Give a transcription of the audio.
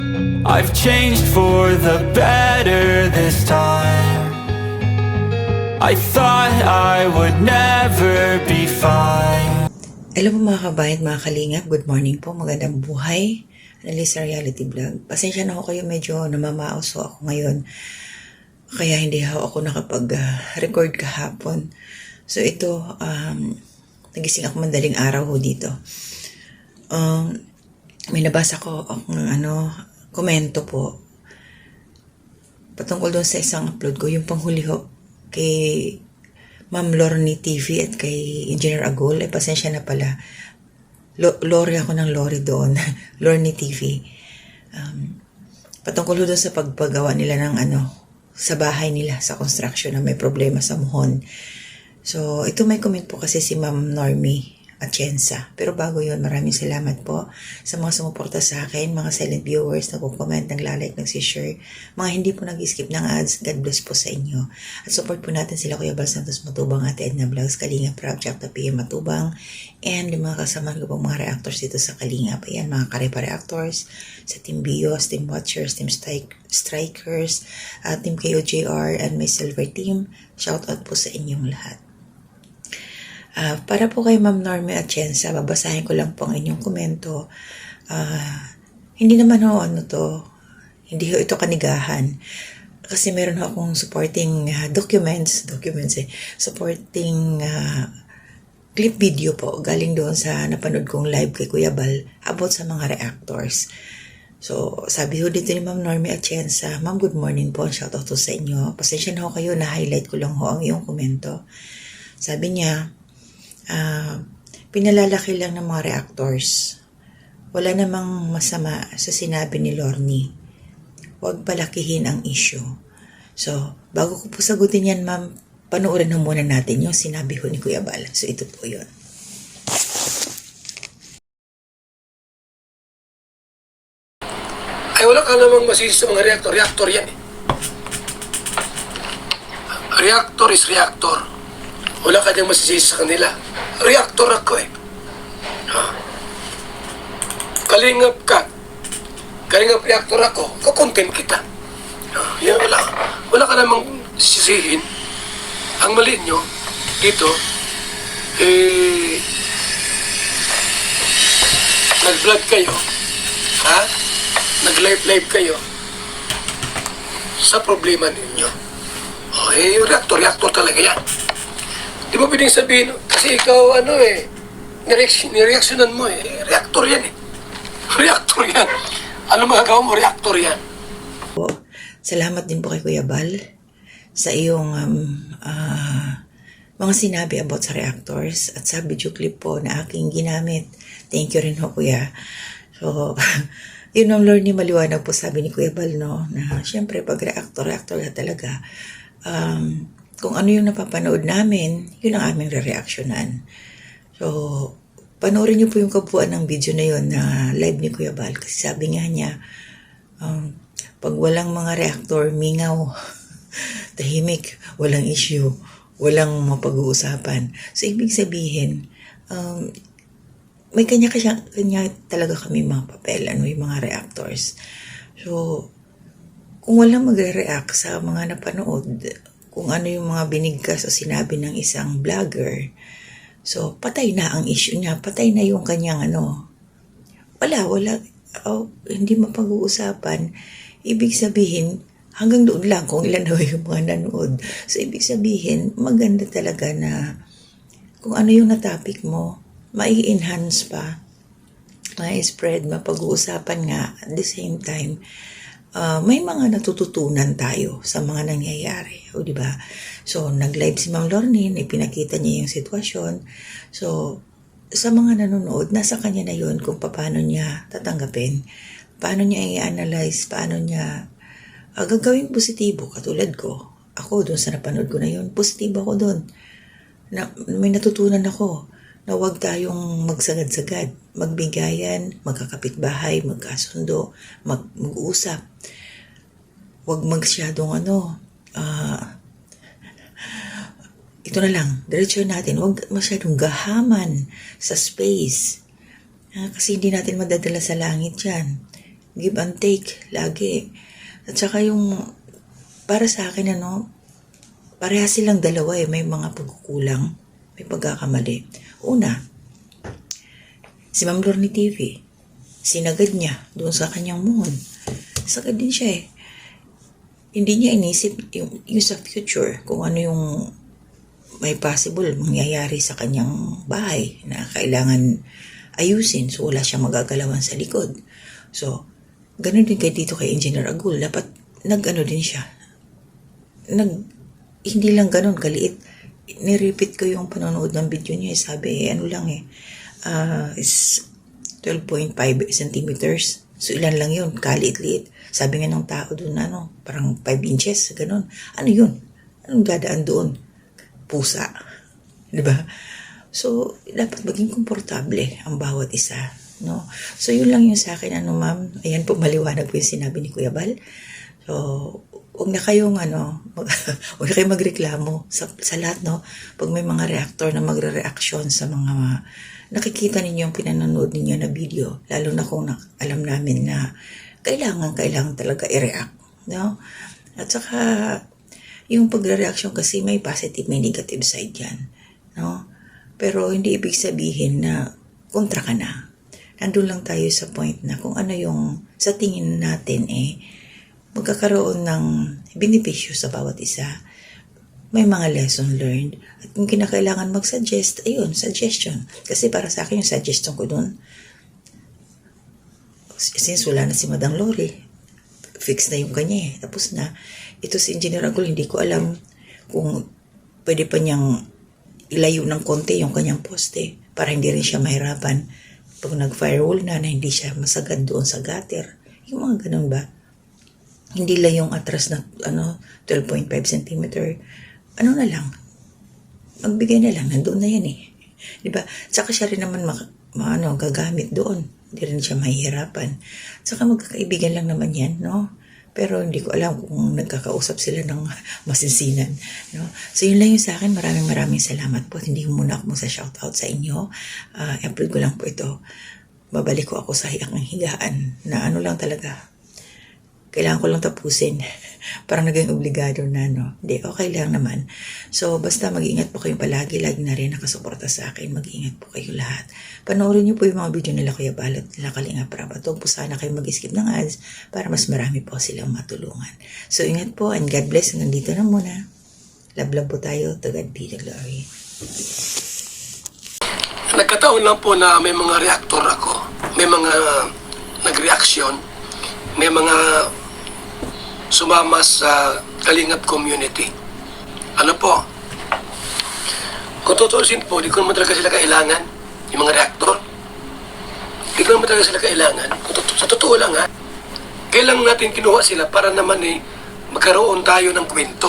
I've changed for the better this time. I thought I would never be fine. Hello po mga kabayan, mga kalingap. Good morning po, magandang buhay. Analisa Reality Vlog. Pasensya na ako kayo, medyo namamaos ako ngayon. Kaya hindi ako nakapag-record kahapon. So ito, nagising ako madaling araw ho dito. May nabasa ko komento po patungkol doon sa isang upload ko, yung panghuli ho kay Ma'am Lorny TV at kay Engineer Agol. Pasensya na pala, Lori ako ng Lori doon. Lorny TV, patungkol doon sa pagpagawa nila ng sa bahay nila sa construction na may problema sa muhon. So ito, may comment po kasi si Ma'am Normie Atienza. Pero bago yun, maraming salamat po sa mga sumuporta sa akin, mga silent viewers, nagko-comment, naglalike, nagsishare, mga hindi po nag-skip ng ads. God bless po sa inyo. At support po natin sila Kuya Bal Santos Matubang, Ate Edna Vlogs, Kalinga Project, PM Matubang, and yung mga kasama ko pong mga reactors dito sa Kalinga. Ayan, mga Karepa reactors, sa Team Bios, Team Watchers, Team Strikers, Team KOJR, and my Silver Team. Shout out po sa inyong lahat. Para po kay Ma'am Normie Atienza, babasahin ko lang po ang inyong komento. Hindi naman hindi ito kanigahan. Kasi meron akong supporting supporting clip video po, galing doon sa napanood kong live kay Kuya Bal about sa mga reactors. So, sabi ho dito ni Ma'am Normie Atienza, Ma'am, good morning po, shoutout to sa inyo. Pasensya na ho kayo, na-highlight ko lang ho ang iyong komento. Sabi niya, pinalalaki lang ng mga reactors. Wala namang masama sa sinabi ni Lorny. Huwag palakihin ang issue. So, bago ko po sagutin yan, ma'am, panoorin na muna natin yung sinabi ko ni Kuya Bal. So, ito po yun. Ay, wala ka namang masisi sa mga reactor. Reactor yan eh. Reactor is reactor. Wala ka nang masisisi sa kanila. Reactor ako eh. Kalingap ka. Kalingap reactor ako. Kukontent kita. Yan, wala ka namang sisihin. Ang mali nyo, dito, nag-vlog kayo. Nag-live kayo sa problema ninyo. Reactor talaga yan. Di ba pwedeng sabihin, kasi ikaw nireaksyonan mo reactor yan eh. Reactor yan. Ano magagawa mo? Reactor yan. Salamat din po kay Kuya Bal sa iyong mga sinabi about sa reactors at sa video clip po na aking ginamit. Thank you rin ho, Kuya. So, yun ang Lord ni maliwanag po, sabi ni Kuya Bal, no, na syempre pag reactor na talaga, kung ano yung napapanood namin, yun ang aming re-reactionan. So, panoorin niyo po yung kabuuan ng video na yun na live ni Kuya Bal. Kasi sabi nga niya, pag walang mga reactor, mingaw, tahimik, walang issue, walang mapag-uusapan. So, ibig sabihin, may kanya talaga kami mga papel, yung mga reactors. So, kung walang magre-react sa mga napanood, kung ano yung mga binigkas o sinabi ng isang vlogger, so patay na ang issue niya, patay na yung kanyang wala, hindi mapag-uusapan. Ibig sabihin, hanggang doon lang kung ilan na yung mga nanood. So ibig sabihin, maganda talaga na kung ano yung na-topic mo, mai-enhance pa, mai-spread, mapag-uusapan nga, at the same time, may mga natututunan tayo sa mga nangyayari, di ba? So, nag-live si Ma'am Lorny, ipinakita niya yung sitwasyon. So, sa mga nanonood, nasa kanya na yun kung paano niya tatanggapin, paano niya i-analyze, paano niya gagawin positibo. Katulad ko, ako doon sa napanood ko na yun, positibo ako doon. May natutunan ako na huwag tayong magsagad-sagad, magbigayan, magkakapitbahay, magkasundo, mag-uusap. Huwag magsyadong ito na lang, diretso natin, huwag masyadong gahaman sa space. Kasi hindi natin madadala sa langit yan. give and take, lagi. At saka yung, para sa akin, pareha silang dalawa may mga pagkukulang, may pagkakamali. Una, si Ma'am Lorne TV, sinagad niya doon sa kanyang muhon. Sagad din siya Hindi niya inisip yung sa future, kung ano yung may possible mangyayari sa kanyang bahay na kailangan ayusin. So, wala siyang magagalawan sa likod. So, ganun din dito kay Engineer Agul. Dapat din siya. Hindi lang ganun kaliit. Nirepeat ko yung panonood ng video niya. Sabi, is 12.5 centimeters. So, ilan lang yun? Kaliit-liit. Sabi nga ng tao doon, parang 5 inches, ganun. Ano yun? Anong dadaan doon? Pusa. Diba? So, dapat maging komportable ang bawat isa. No? So, yun lang yung sa akin, ma'am. Ayan po, maliwanag po yung sinabi ni Kuya Bal. So, huwag na kayong, huwag na kayong magreklamo sa lahat, no? Pag may mga reactor na magre-reaction sa mga nakikita ninyo yung pinanonood ninyo na video, lalo na kung alam namin na kailangan talaga i-react, no? At saka, yung pagre-reaction kasi may positive, may negative side yan, no? Pero hindi ibig sabihin na kontra ka na. Nandun lang tayo sa point na kung ano yung sa tingin natin magkakaroon ng benepisyo sa bawat isa. May mga lesson learned. At kung kinakailangan mag-suggest, suggestion. Kasi para sa akin yung suggestion ko dun, since wala na si Madam Lori, fix na yung kanya Tapos na, ito si Engineer Agul, hindi ko alam kung pwede pa niyang ilayo ng konti yung kanyang poste para hindi rin siya mahirapan pag nag-firewall na hindi siya masagad doon sa gutter. Yung mga ganun ba? Hindi lang yung atras na 12.5 cm. Na lang? Magbigay na lang, nandoon na yan Diba? Tsaka siya rin naman gagamit doon. Hindi rin siya mahihirapan. Tsaka magkakaibigan lang naman yan, no? Pero hindi ko alam kung nagkakausap sila ng masinsinan, no? So, yun lang yung sa akin. Maraming salamat po. Hindi ko muna ako magsa-shoutout sa inyo. I-upload ko lang po ito. Babalik ko ako sa hiyak ng higaan na lang talaga. Kailangan ko lang tapusin. Parang naging obligado na, no? Hindi, okay lang naman. So, basta mag-iingat po kayong palagi. Lagi na rin nakasuporta sa akin. Mag-iingat po kayo lahat. Panoorin niyo po yung mga video nila Kuya Balot, nila Kalinga Prab. At huwag po sana kayo mag-skip ng ads para mas marami po silang matulungan. So, ingat po and God bless. Hanggang dito na muna. Love po tayo. To God be the glory. Nagkataon lang po na may mga reactor ako. May mga nag-reaction. May mga sumama sa Kalingap community. Ano po? Kung tutuusin po, di ko naman talaga sila kailangan. Yung mga reactor. Di ko naman talaga sila kailangan. Sa totoo lang kailangan natin kinuha sila para naman magkaroon tayo ng kwento.